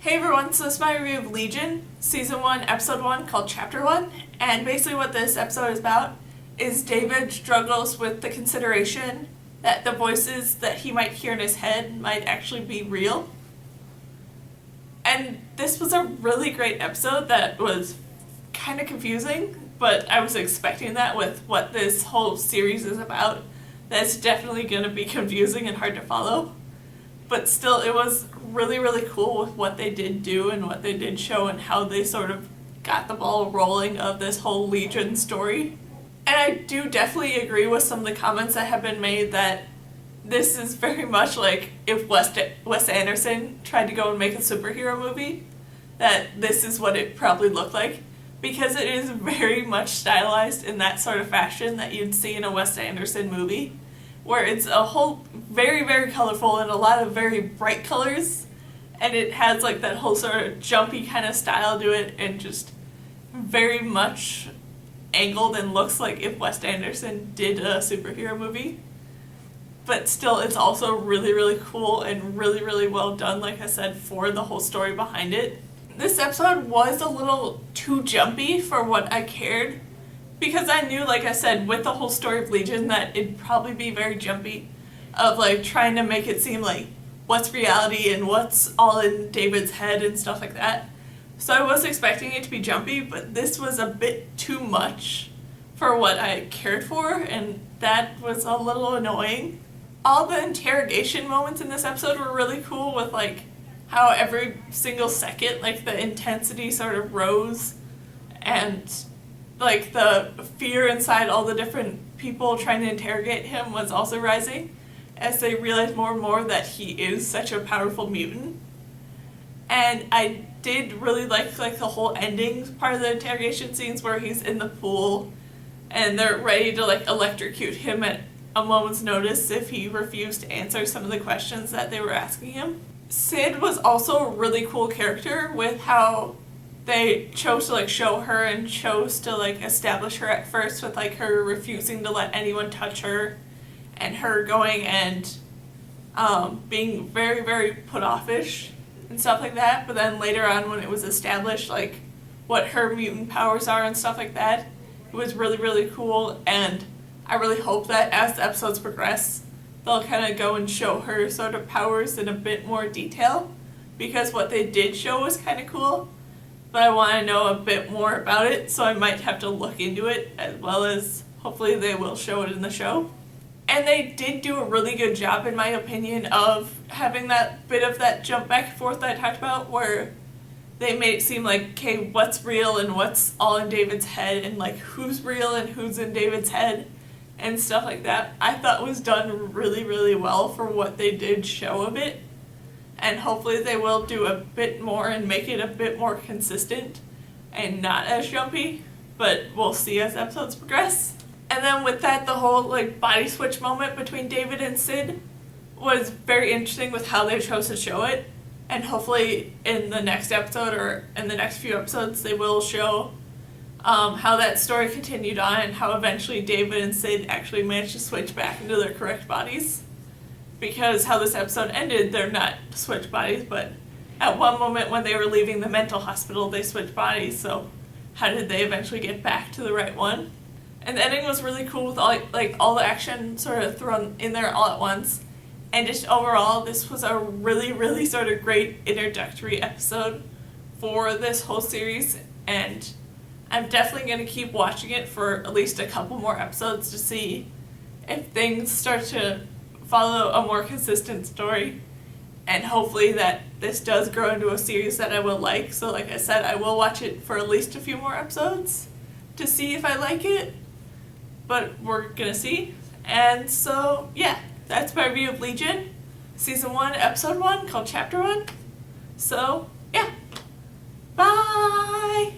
Hey everyone, so this is my review of Legion, Season 1, Episode 1, called Chapter 1, and basically what this episode is about is David struggles with the consideration that the voices that he might hear in his head might actually be real. And this was a really great episode that was kind of confusing, but I was expecting that with what this whole series is about. That's definitely going to be confusing and hard to follow. But still, it was really, really cool with what they did do and what they did show and how they sort of got the ball rolling of this whole Legion story. And I do definitely agree with some of the comments that have been made that this is very much like if Wes Anderson tried to go and make a superhero movie, that this is what it probably looked like. Because it is very much stylized in that sort of fashion that you'd see in a Wes Anderson movie, where it's a whole very, very colorful and a lot of very bright colors, and it has like that whole sort of jumpy kind of style to it, and just very much angled and looks like if Wes Anderson did a superhero movie. But still, it's also really, really cool and really, really well done, like I said, for the whole story behind it. This episode was a little too jumpy for what I cared, because I knew, like I said, with the whole story of Legion that it'd probably be very jumpy, of like trying to make it seem like what's reality and what's all in David's head and stuff like that. So I was expecting it to be jumpy, but this was a bit too much for what I cared for, and that was a little annoying. All the interrogation moments in this episode were really cool, with like how every single second like the intensity sort of rose, and like the fear inside all the different people trying to interrogate him was also rising as they realized more and more that he is such a powerful mutant. And I did really like the whole ending part of the interrogation scenes where he's in the pool and they're ready to like electrocute him at a moment's notice if he refused to answer some of the questions that they were asking him. Sid was also a really cool character with how they chose to like show her and chose to like establish her at first with like her refusing to let anyone touch her and her going and being very, very put offish and stuff like that. But then later on when it was established like what her mutant powers are and stuff like that, it was really, really cool. And I really hope that as the episodes progress, they'll kind of go and show her sort of powers in a bit more detail, because what they did show was kind of cool, but I want to know a bit more about it, so I might have to look into it, as well as hopefully they will show it in the show. And they did do a really good job, in my opinion, of having that bit of that jump back and forth that I talked about, where they made it seem like, okay, what's real and what's all in David's head, and like who's real and who's in David's head, and stuff like that. I thought was done really, really well for what they did show of it. And hopefully they will do a bit more and make it a bit more consistent and not as jumpy. But we'll see as episodes progress. And then with that, the whole like body switch moment between David and Sid was very interesting with how they chose to show it. And hopefully in the next episode or in the next few episodes they will show how that story continued on and how eventually David and Sid actually managed to switch back into their correct bodies. Because how this episode ended, they're not switched bodies, but at one moment when they were leaving the mental hospital, they switched bodies, so how did they eventually get back to the right one? And the ending was really cool with all the action sort of thrown in there all at once. And just overall, this was a really, really sort of great introductory episode for this whole series, and I'm definitely going to keep watching it for at least a couple more episodes to see if things start to follow a more consistent story, and hopefully that this does grow into a series that I will like. So like I said, I will watch it for at least a few more episodes to see if I like it, but we're going to see. And so yeah, that's my review of Legion, Season 1, Episode 1, called Chapter 1. So yeah, bye!